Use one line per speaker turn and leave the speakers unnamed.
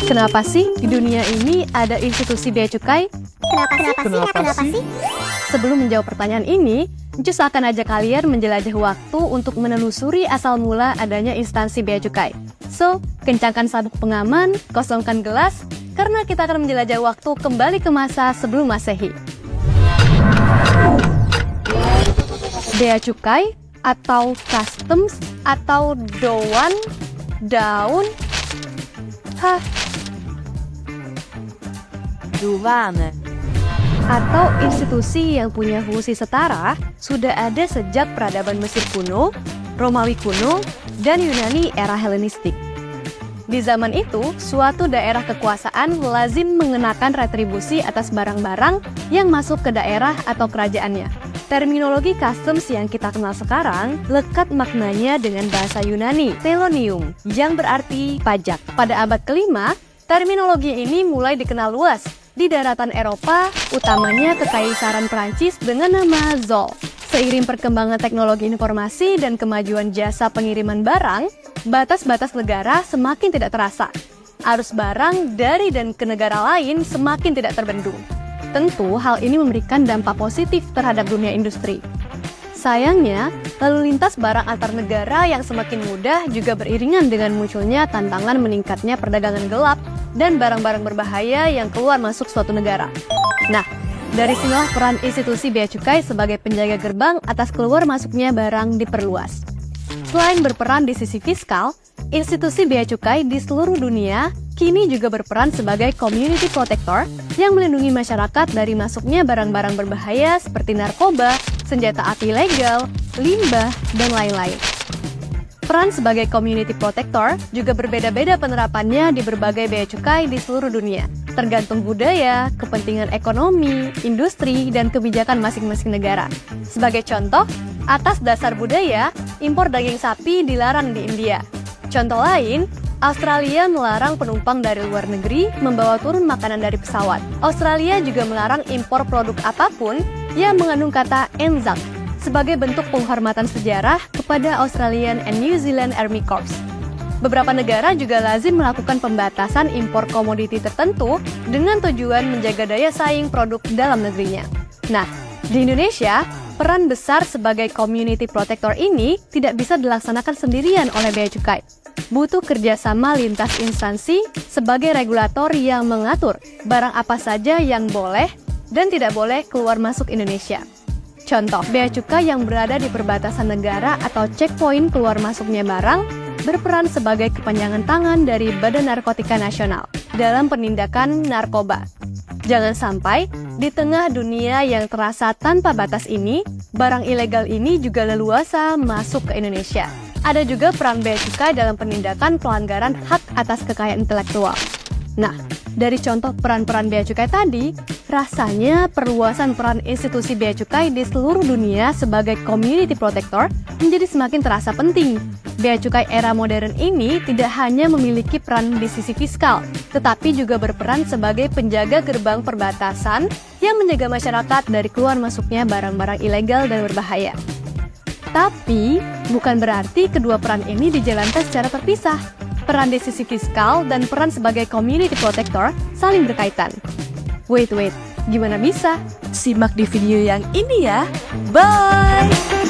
Kenapa sih di dunia ini ada institusi bea cukai?
Kenapa sih?
Sebelum menjawab pertanyaan ini, Jus akan ajak kalian menjelajah waktu untuk menelusuri asal mula adanya instansi bea cukai. So, kencangkan sabuk pengaman, kosongkan gelas, karena kita akan menjelajah waktu kembali ke masa sebelum Masehi. Bea cukai atau customs atau daun,
Douane.
atau institusi yang punya fungsi setara sudah ada sejak peradaban Mesir kuno, Romawi kuno, dan Yunani era Helenistik. Di zaman itu, suatu daerah kekuasaan lazim mengenakan retribusi atas barang-barang yang masuk ke daerah atau kerajaannya. Terminologi customs yang kita kenal sekarang lekat maknanya dengan bahasa Yunani, telonium, yang berarti pajak. Pada abad kelima, terminologi ini mulai dikenal luas di daratan Eropa, utamanya Kekaisaran Prancis dengan nama ZOL. Seiring perkembangan teknologi informasi dan kemajuan jasa pengiriman barang, batas-batas negara semakin tidak terasa. Arus barang dari dan ke negara lain semakin tidak terbendung. Tentu hal ini memberikan dampak positif terhadap dunia industri. Sayangnya, lalu lintas barang antar negara yang semakin mudah juga beriringan dengan munculnya tantangan meningkatnya perdagangan gelap dan barang-barang berbahaya yang keluar masuk suatu negara. Nah, dari sinilah peran institusi bea cukai sebagai penjaga gerbang atas keluar masuknya barang diperluas. Selain berperan di sisi fiskal, institusi bea cukai di seluruh dunia kini juga berperan sebagai community protector yang melindungi masyarakat dari masuknya barang-barang berbahaya seperti narkoba, senjata api ilegal, limbah, dan lain-lain. Peran sebagai community protector juga berbeda-beda penerapannya di berbagai bea cukai di seluruh dunia, tergantung budaya, kepentingan ekonomi, industri, dan kebijakan masing-masing negara. Sebagai contoh, atas dasar budaya, impor daging sapi dilarang di India. Contoh lain, Australia melarang penumpang dari luar negeri membawa turun makanan dari pesawat. Australia juga melarang impor produk apapun yang mengandung kata ANZAC sebagai bentuk penghormatan sejarah kepada Australian and New Zealand Army Corps. Beberapa negara juga lazim melakukan pembatasan impor komoditi tertentu dengan tujuan menjaga daya saing produk dalam negerinya. Nah, di Indonesia, peran besar sebagai community protector ini tidak bisa dilaksanakan sendirian oleh bea cukai. Butuh kerjasama lintas instansi sebagai regulator yang mengatur barang apa saja yang boleh dan tidak boleh keluar masuk Indonesia. Contoh, bea cukai yang berada di perbatasan negara atau checkpoint keluar masuknya barang berperan sebagai kepanjangan tangan dari Badan Narkotika Nasional dalam penindakan narkoba. Jangan sampai di tengah dunia yang terasa tanpa batas ini, barang ilegal ini juga leluasa masuk ke Indonesia. Ada juga peran bea cukai dalam penindakan pelanggaran hak atas kekayaan intelektual. Nah, dari contoh peran-peran bea cukai tadi, rasanya perluasan peran institusi bea cukai di seluruh dunia sebagai community protector menjadi semakin terasa penting. Bea cukai era modern ini tidak hanya memiliki peran di sisi fiskal, tetapi juga berperan sebagai penjaga gerbang perbatasan yang menjaga masyarakat dari keluar masuknya barang-barang ilegal dan berbahaya. Tapi, bukan berarti kedua peran ini dijalankan secara terpisah. Peran di sisi fiskal dan peran sebagai community protector saling berkaitan. Wait, gimana bisa?
Simak di video yang ini ya. Bye!